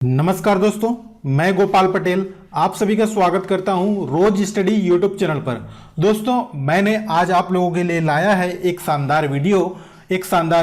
नमस्कार दोस्तों, मैं गोपाल पटेल आप सभी का स्वागत करता हूं रोज स्टडी यूट्यूब चैनल पर। दोस्तों, मैंने आज आप लोगों के लिए लाया है एक शानदार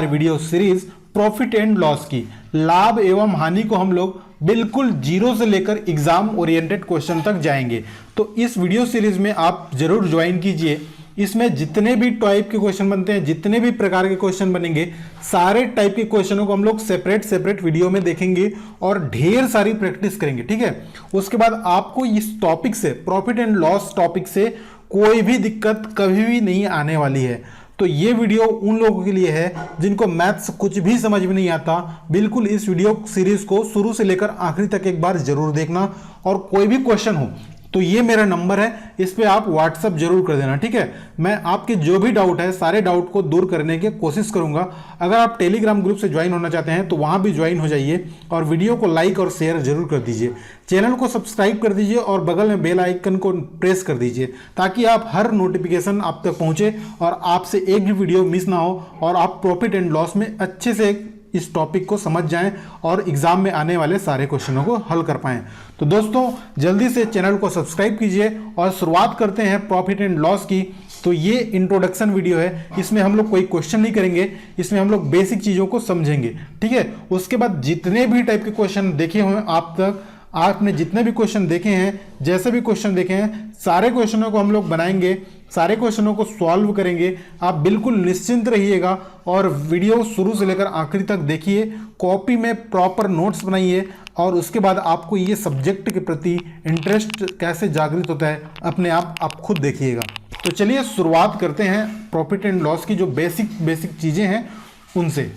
video series profit and loss की। लाभ एवं हानि को हम लोग बिल्कुल जीरो से लेकर एग्जाम ओरिएंटेड क्वेश्चन तक जाएंगे। तो इस वीडियो सीरीज में आप जरूर ज्वाइन कीजिए। इसमें जितने भी टाइप के क्वेश्चन बनते हैं, जितने भी प्रकार के क्वेश्चन बनेंगे, सारे टाइप के क्वेश्चनों को हम लोग सेपरेट वीडियो में देखेंगे और ढेर सारी प्रैक्टिस करेंगे। ठीक है, उसके बाद आपको इस टॉपिक से, प्रॉफिट एंड लॉस टॉपिक से कोई भी दिक्कत कभी भी नहीं आने वाली है। तो ये वीडियो उन लोगों के लिए है जिनको मैथ्स कुछ भी समझ में नहीं आता। बिल्कुल इस वीडियो सीरीज को शुरू से लेकर आखिरी तक एक बार जरूर देखना, और कोई भी क्वेश्चन हो तो ये मेरा नंबर है, इस पे आप व्हाट्सअप जरूर कर देना। ठीक है, मैं आपके जो भी डाउट है सारे डाउट को दूर करने की कोशिश करूंगा। अगर आप टेलीग्राम ग्रुप से ज्वाइन होना चाहते हैं तो वहां भी ज्वाइन हो जाइए, और वीडियो को लाइक और शेयर जरूर कर दीजिए। चैनल को सब्सक्राइब कर दीजिए और बगल में बेल आइकन को प्रेस कर दीजिए, ताकि आप हर नोटिफिकेशन आप तक पहुंचे और आपसे एक भी वीडियो मिस ना हो, और आप प्रॉफिट एंड लॉस में अच्छे से इस टॉपिक को समझ जाएं और एग्जाम में आने वाले सारे क्वेश्चनों को हल कर पाएं। तो दोस्तों, जल्दी से चैनल को सब्सक्राइब कीजिए और शुरुआत करते हैं प्रॉफिट एंड लॉस की। तो ये इंट्रोडक्शन वीडियो है, इसमें हम लोग कोई क्वेश्चन नहीं करेंगे, इसमें हम लोग बेसिक चीज़ों को समझेंगे। ठीक है, उसके बाद जितने भी टाइप के क्वेश्चन देखे हुए आप तक, आपने जितने भी क्वेश्चन देखे हैं, जैसे भी क्वेश्चन देखे हैं, सारे क्वेश्चनों को हम लोग बनाएंगे, सारे क्वेश्चनों को सॉल्व करेंगे। आप बिल्कुल निश्चिंत रहिएगा और वीडियो शुरू से लेकर आखिरी तक देखिए, कॉपी में प्रॉपर नोट्स बनाइए, और उसके बाद आपको ये सब्जेक्ट के प्रति इंटरेस्ट कैसे जागृत होता है अपने आप खुद देखिएगा। तो चलिए शुरुआत करते हैं प्रॉफिट एंड लॉस की जो बेसिक चीज़ें हैं उनसे।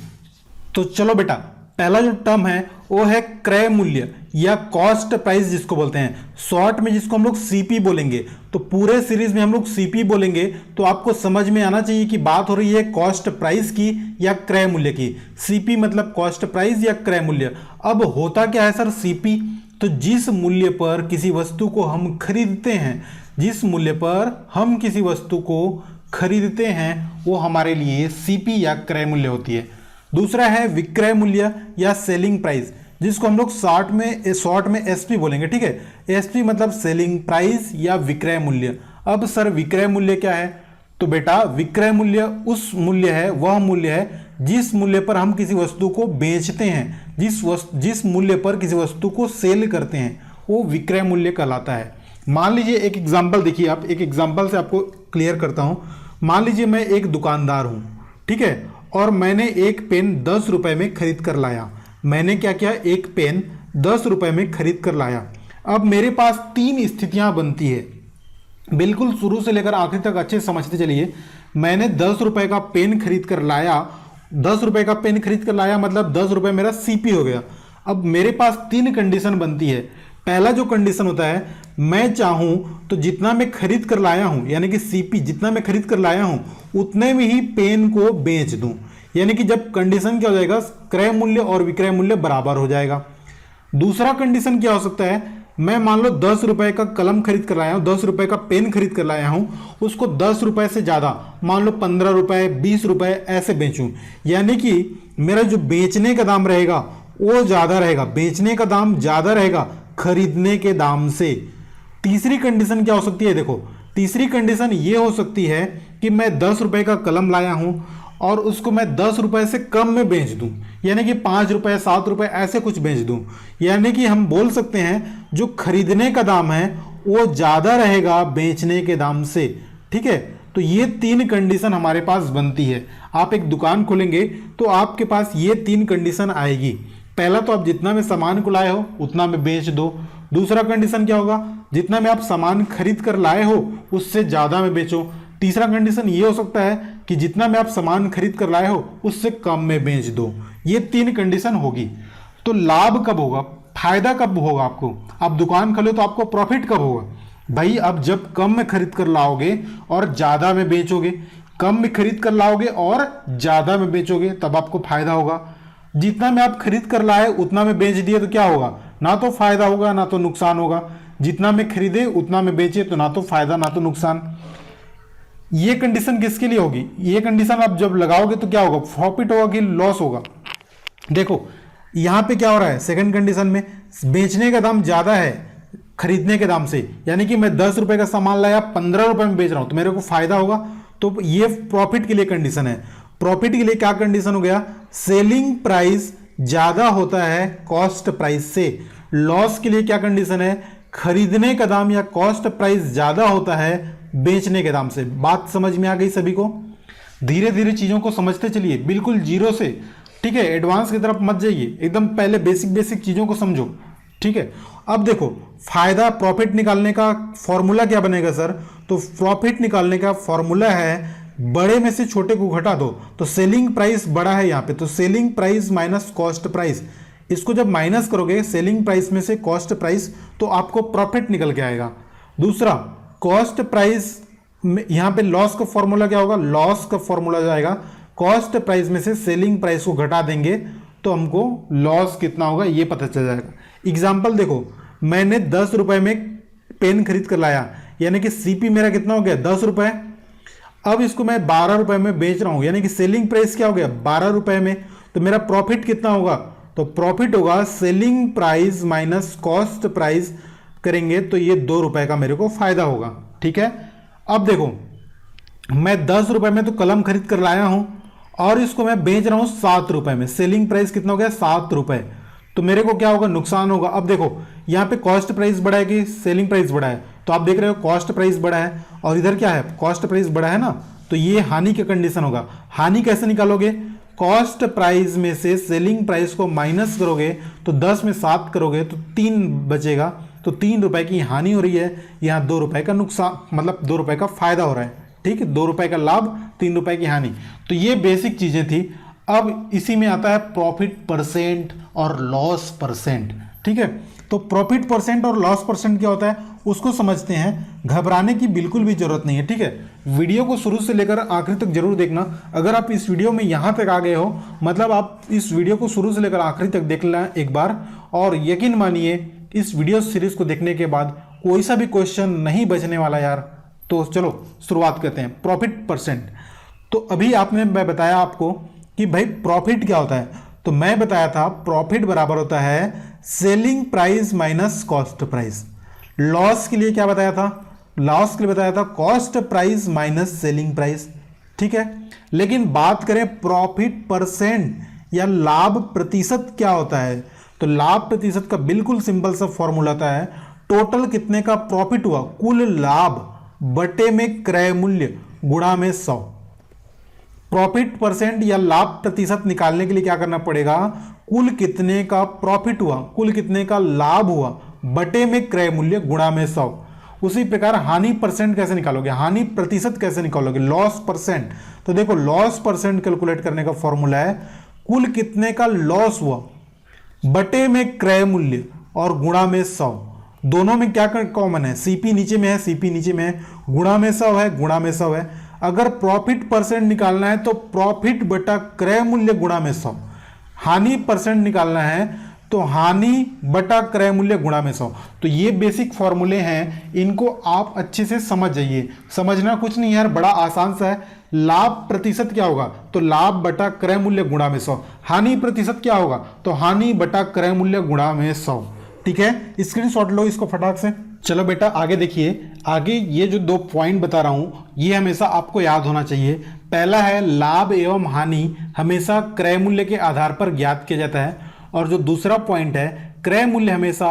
तो चलो बेटा, पहला जो टर्म है वो है क्रय मूल्य या कॉस्ट प्राइस जिसको बोलते हैं, शॉर्ट में जिसको हम लोग सीपी बोलेंगे। तो पूरे सीरीज में हम लोग सीपी बोलेंगे, तो आपको समझ में आना चाहिए कि बात हो रही है कॉस्ट प्राइस की या क्रय मूल्य की। सीपी मतलब कॉस्ट प्राइस या क्रय मूल्य। अब होता क्या है सर सीपी? तो जिस मूल्य पर किसी वस्तु को हम खरीदते हैं, जिस मूल्य पर हम किसी वस्तु को खरीदते हैं, वो हमारे लिए सीपी या क्रय मूल्य होती है। दूसरा है विक्रय मूल्य या सेलिंग प्राइस, जिसको हम लोग शॉर्ट में एसपी बोलेंगे। ठीक है, एसपी मतलब सेलिंग प्राइस या विक्रय मूल्य। अब सर विक्रय मूल्य क्या है? तो बेटा विक्रय मूल्य उस मूल्य है, वह मूल्य है जिस मूल्य पर हम किसी वस्तु को बेचते हैं, जिस मूल्य पर किसी वस्तु को सेल करते हैं, वो विक्रय मूल्य कहलाता है। मान लीजिए एक एग्जाम्पल देखिए, आप एक एग्जाम्पल से आपको क्लियर करता हूं। मान लीजिए मैं एक दुकानदार हूं, ठीक है, और मैंने एक पेन 10 रुपए में खरीद कर लाया। मैंने क्या किया? एक पेन 10 रुपए में खरीद कर लाया। अब मेरे पास 3 स्थितियां बनती है, बिल्कुल शुरू से लेकर आखिर तक अच्छे समझते चलिए। मैंने 10 रुपए का पेन खरीद कर लाया, 10 रुपए का पेन खरीद कर लाया मतलब 10 रुपए मेरा सीपी हो गया। अब मेरे पास 3 कंडीशन बनती है। पहला जो कंडीशन होता है, मैं चाहूं तो जितना मैं खरीद कर लाया हूं, यानी कि सीपी जितना मैं खरीद कर लाया हूं उतने में ही पेन को बेच दूं। यानी कि जब कंडीशन क्या हो जाएगा, क्रय मूल्य और विक्रय मूल्य बराबर हो जाएगा। दूसरा कंडीशन क्या हो सकता है, मैं मान लो 10 रुपए का कलम खरीद कर लाया हूं, 10 रुपए का पेन खरीद कर लाया हूं, उसको 10 रुपए से ज्यादा, मान लो 15 रुपए, 20 रुपए ऐसे बेचूं। यानी कि मेरा जो बेचने का दाम रहेगा वो ज्यादा रहेगा, बेचने का दाम ज्यादा रहेगा खरीदने के दाम से। तीसरी कंडीशन क्या हो सकती है? देखो, तीसरी कंडीशन ये हो सकती है कि मैं 10 रुपए का कलम लाया हूं और उसको मैं 10 रुपए से कम में बेच दूं, यानी कि 5 रुपए, 7 रुपए ऐसे कुछ बेच दूं। यानी कि हम बोल सकते हैं जो खरीदने का दाम है वो ज्यादा रहेगा बेचने के दाम से। ठीक है, तो ये 3 कंडीशन हमारे पास बनती है। आप एक दुकान खोलेंगे तो आपके पास ये 3 कंडीशन आएगी। पहला तो आप जितना में सामान को लाए हो उतना में बेच दो। दूसरा कंडीशन क्या होगा, जितना में आप सामान खरीद कर लाए हो उससे ज्यादा में बेचो। तीसरा कंडीशन ये हो सकता है कि जितना में आप सामान खरीद कर लाए हो उससे कम में बेच दो। ये 3 कंडीशन होगी। तो लाभ कब होगा, फायदा कब होगा आपको? आप दुकान खोले तो आपको प्रॉफिट कब होगा? भाई अब जब कम में खरीद कर लाओगे और ज्यादा में बेचोगे, कम में खरीद कर लाओगे और ज्यादा में बेचोगे, तब आपको फायदा होगा। जितना में आप खरीद कर लाए उतना में बेच दिए तो क्या होगा? ना तो फायदा होगा ना तो नुकसान होगा। जितना में खरीदे उतना में बेचे तो ना तो फायदा ना तो नुकसान। ये कंडीशन किसके लिए होगी? ये कंडीशन आप जब लगाओगे तो क्या होगा? प्रॉफिट होगा कि लॉस होगा? देखो यहां पे क्या हो रहा है, सेकंड कंडीशन में बेचने का दाम ज़्यादा है खरीदने के दाम से, यानी कि मैं 10 रुपए का सामान लाया 15 रुपए में बेच रहा हूं, तो मेरे को फायदा होगा। तो ये प्रॉफिट के लिए कंडीशन है। प्रॉफिट के लिए क्या कंडीशन हो गया, सेलिंग प्राइस ज्यादा होता है कॉस्ट प्राइस से। लॉस के लिए क्या कंडीशन है, खरीदने का दाम या कॉस्ट प्राइस ज्यादा होता है बेचने के दाम से। बात समझ में आ गई सभी को? धीरे धीरे चीजों को समझते चलिए, बिल्कुल जीरो से, ठीक है, एडवांस की तरफ मत जाइए, एकदम पहले बेसिक चीजों को समझो, ठीक है। अब देखो फायदा, प्रॉफिट निकालने का फॉर्मूला क्या बनेगा सर, तो प्रॉफिट निकालने का फॉर्मूला है बड़े में से छोटे को घटा दो, तो सेलिंग प्राइस बड़ा है यहाँ पे, तो selling price minus cost price, इसको जब माइनस करोगे सेलिंग प्राइस में से कॉस्ट प्राइस, तो आपको प्रॉफिट निकल के आएगा। दूसरा, कॉस्ट प्राइस, यहाँ पे लॉस का फॉर्मूला क्या होगा, लॉस का फॉर्मूला जाएगा कॉस्ट प्राइस में से सेलिंग प्राइस को घटा देंगे तो हमको लॉस कितना होगा ये पता चल जाएगा। एग्जाम्पल देखो, मैंने 10 रुपए में पेन खरीद कर लाया, यानी कि सीपी मेरा कितना हो गया 10 रुपए। अब इसको मैं 12 रुपए में बेच रहा हूं, यानी कि सेलिंग प्राइस क्या हो गया 12 रुपए में, तो मेरा प्रॉफिट कितना होगा, तो प्रॉफिट होगा selling price minus cost price करेंगे तो ये 2 रुपए का मेरे को फायदा होगा, ठीक है। अब देखो मैं 10 रुपए में तो कलम खरीद कर लाया हूं और इसको मैं बेच रहा हूं 7 रुपए में, सेलिंग प्राइस कितना हो गया 7 रुपए, तो मेरे को क्या होगा, नुकसान होगा। अब देखो यहाँ पे कॉस्ट प्राइस बढ़ा है कि सेलिंग प्राइस बढ़ा है, तो आप देख रहे हो कॉस्ट प्राइस बढ़ा है और इधर क्या है, कॉस्ट प्राइस बढ़ा है ना, तो ये हानि का कंडीशन होगा। हानि कैसे निकालोगे, कॉस्ट प्राइस में से सेलिंग प्राइस को माइनस करोगे तो 10 में 7 करोगे तो 3 बचेगा, तो 3 रुपए की हानि हो रही है, यहाँ 2 रुपए का नुकसान, मतलब 2 रुपए का फायदा हो रहा है, ठीक है, 2 रुपए का लाभ 3 रुपए की हानि। तो ये बेसिक चीजें थी। अब इसी में आता है प्रॉफिट परसेंट और लॉस परसेंट, ठीक है। तो प्रॉफिट परसेंट और लॉस परसेंट क्या होता है उसको समझते हैं। घबराने की बिल्कुल भी जरूरत नहीं है, ठीक है। वीडियो को शुरू से लेकर आखिर तक जरूर देखना। अगर आप इस वीडियो में यहाँ तक आ गए हो, मतलब आप इस वीडियो को शुरू से लेकर आखिरी तक देख लेना एक बार, और यकीन मानिए इस वीडियो सीरीज को देखने के बाद कोई सा भी क्वेश्चन नहीं बचने वाला यार। तो चलो शुरुआत करते हैं। प्रॉफिट परसेंट, तो अभी मैं बताया आपको कि भाई प्रॉफिट क्या होता है, तो मैं बताया था प्रॉफिट बराबर होता है selling price minus cost price. Loss के लिए क्या बताया था, लॉस के लिए बताया था cost price minus selling price, ठीक है। लेकिन बात करें प्रॉफिट परसेंट या लाभ प्रतिशत क्या होता है, तो लाभ प्रतिशत का बिल्कुल सिंपल सा फॉर्मूला होता है टोटल कितने का प्रॉफिट हुआ, कुल लाभ बटे में क्रय मूल्य गुणा में 100। प्रॉफिट परसेंट या लाभ प्रतिशत निकालने के लिए क्या करना पड़ेगा, कुल कितने का प्रॉफिट हुआ, कुल कितने का लाभ हुआ बटे में क्रय मूल्य गुणा में 100। उसी प्रकार हानि परसेंट कैसे निकालोगे, हानि प्रतिशत कैसे निकालोगे, लॉस परसेंट। तो देखो लॉस परसेंट कैलकुलेट करने का फॉर्मूला है कुल कितने का लॉस हुआ बटे में क्रय मूल्य और गुणा में 100। दोनों में क्या कॉमन है, सीपी नीचे में है, सीपी नीचे में है, गुणा में 100 है, गुणा में 100 है। अगर प्रॉफिट परसेंट निकालना है तो प्रॉफिट बटा क्रय मूल्य गुणा में 100। हानि परसेंट निकालना है तो हानि बटा क्रय मूल्य गुणा में 100। तो ये बेसिक फॉर्मूले हैं, इनको आप अच्छे से समझ जाइए। समझना कुछ नहीं यार, बड़ा आसान सा है। लाभ प्रतिशत क्या होगा, तो लाभ बटा क्रय मूल्य गुणा में 100। हानि प्रतिशत क्या होगा, तो हानि बटा क्रय मूल्य गुणा में 100, ठीक है। स्क्रीनशॉट लो इसको फटाक से। चलो बेटा आगे देखिए। आगे ये जो 2 पॉइंट बता रहा हूं ये हमेशा आपको याद होना चाहिए। पहला है लाभ एवं हानि हमेशा क्रय मूल्य के आधार पर ज्ञात किया जाता है, और जो दूसरा पॉइंट है क्रय मूल्य हमेशा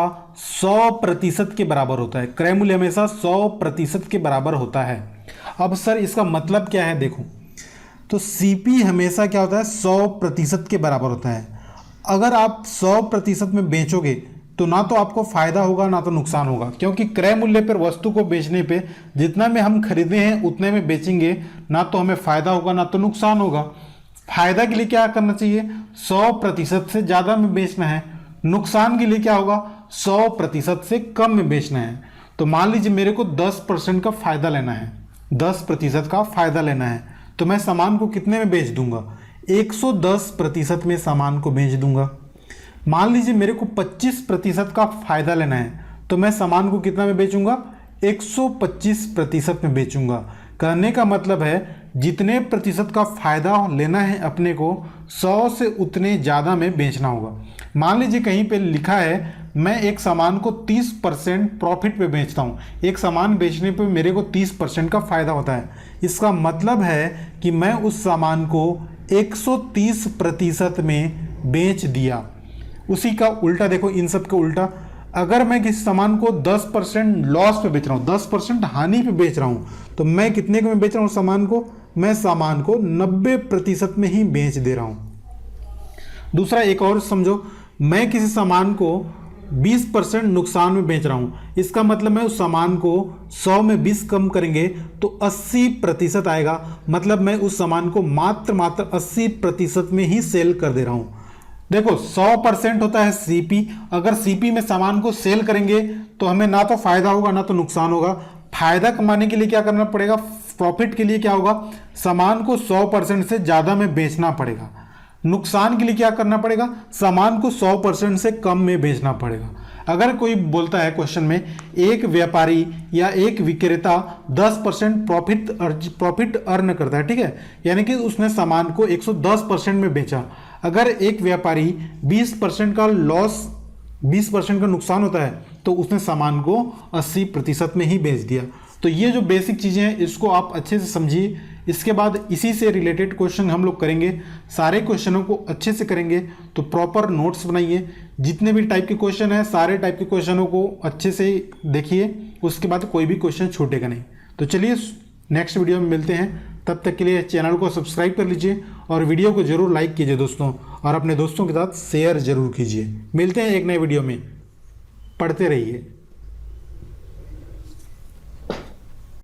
100% के बराबर होता है। क्रय मूल्य हमेशा 100% के बराबर होता है। अब सर इसका मतलब क्या है, देखो तो सीपी हमेशा क्या होता है 100% के बराबर होता है। अगर आप 100% में बेचोगे तो ना तो आपको फायदा होगा ना तो नुकसान होगा, क्योंकि क्रय मूल्य पर वस्तु को बेचने पे जितना में हम खरीदे हैं उतने में बेचेंगे, ना तो हमें फायदा होगा ना तो नुकसान होगा। फायदा के लिए क्या करना चाहिए, 100% से ज्यादा में बेचना है। नुकसान के लिए क्या होगा, 100% से कम में बेचना है। तो मान लीजिए मेरे को 10% का फायदा लेना है, 10% का फायदा लेना है, तो मैं सामान को कितने में बेच दूंगा, 110% में सामान को बेच दूंगा। मान लीजिए मेरे को 25% का फायदा लेना है, तो मैं सामान को कितना में बेचूंगा, 125% में बेचूंगा। कहने का मतलब है जितने प्रतिशत का फायदा लेना है अपने को 100 से उतने ज़्यादा में बेचना होगा। मान लीजिए कहीं पे लिखा है मैं एक सामान को 30% प्रॉफिट पे बेचता हूँ, एक सामान बेचने पे मेरे को 30% का फायदा होता है। इसका मतलब है कि मैं उस सामान को 130% में बेच दिया। उसी का उल्टा देखो, इन सब का उल्टा, अगर मैं किसी सामान को 10% लॉस पे बेच रहा हूँ, 10% हानि पे बेच रहा हूँ, तो मैं कितने में बेच रहा हूँ सामान को? मैं सामान को 90% में ही बेच दे रहा हूँ। दूसरा एक और समझो, मैं किसी सामान को 20% नुकसान में बेच रहा हूँ, इसका मतलब मैं उस सामान को 100 में 20 कम करेंगे तो 80% आएगा। मतलब मैं उस सामान को मात्र 80% में ही सेल कर दे रहा हूँ। देखो 100% होता है सीपी, अगर सीपी में सामान को सेल करेंगे तो हमें ना तो फायदा होगा ना तो नुकसान होगा। फायदा कमाने के लिए क्या करना पड़ेगा? प्रॉफिट के लिए क्या होगा? सामान को 100% से ज़्यादा में बेचना पड़ेगा। नुकसान के लिए क्या करना पड़ेगा? सामान को 100% से कम में बेचना पड़ेगा। अगर कोई बोलता है क्वेश्चन में एक व्यापारी या एक विक्रेता 10% प्रॉफिट अर्न करता है, ठीक है, यानी कि उसने सामान को 110% में बेचा। अगर एक व्यापारी 20% का लॉस, 20% का नुकसान होता है तो उसने सामान को 80% में ही बेच दिया। तो ये जो बेसिक चीज़ें हैं इसको आप अच्छे से समझिए। इसके बाद इसी से रिलेटेड क्वेश्चन हम लोग करेंगे, सारे क्वेश्चनों को अच्छे से करेंगे। तो प्रॉपर नोट्स बनाइए, जितने भी टाइप के क्वेश्चन हैं सारे टाइप के क्वेश्चनों को अच्छे से देखिए, उसके बाद कोई भी क्वेश्चन छूटेगा नहीं। तो चलिए नेक्स्ट वीडियो में मिलते हैं, तब तक के लिए चैनल को सब्सक्राइब कर लीजिए और वीडियो को जरूर लाइक कीजिए दोस्तों, और अपने दोस्तों के साथ शेयर जरूर कीजिए। मिलते हैं एक नए वीडियो में, पढ़ते रहिए।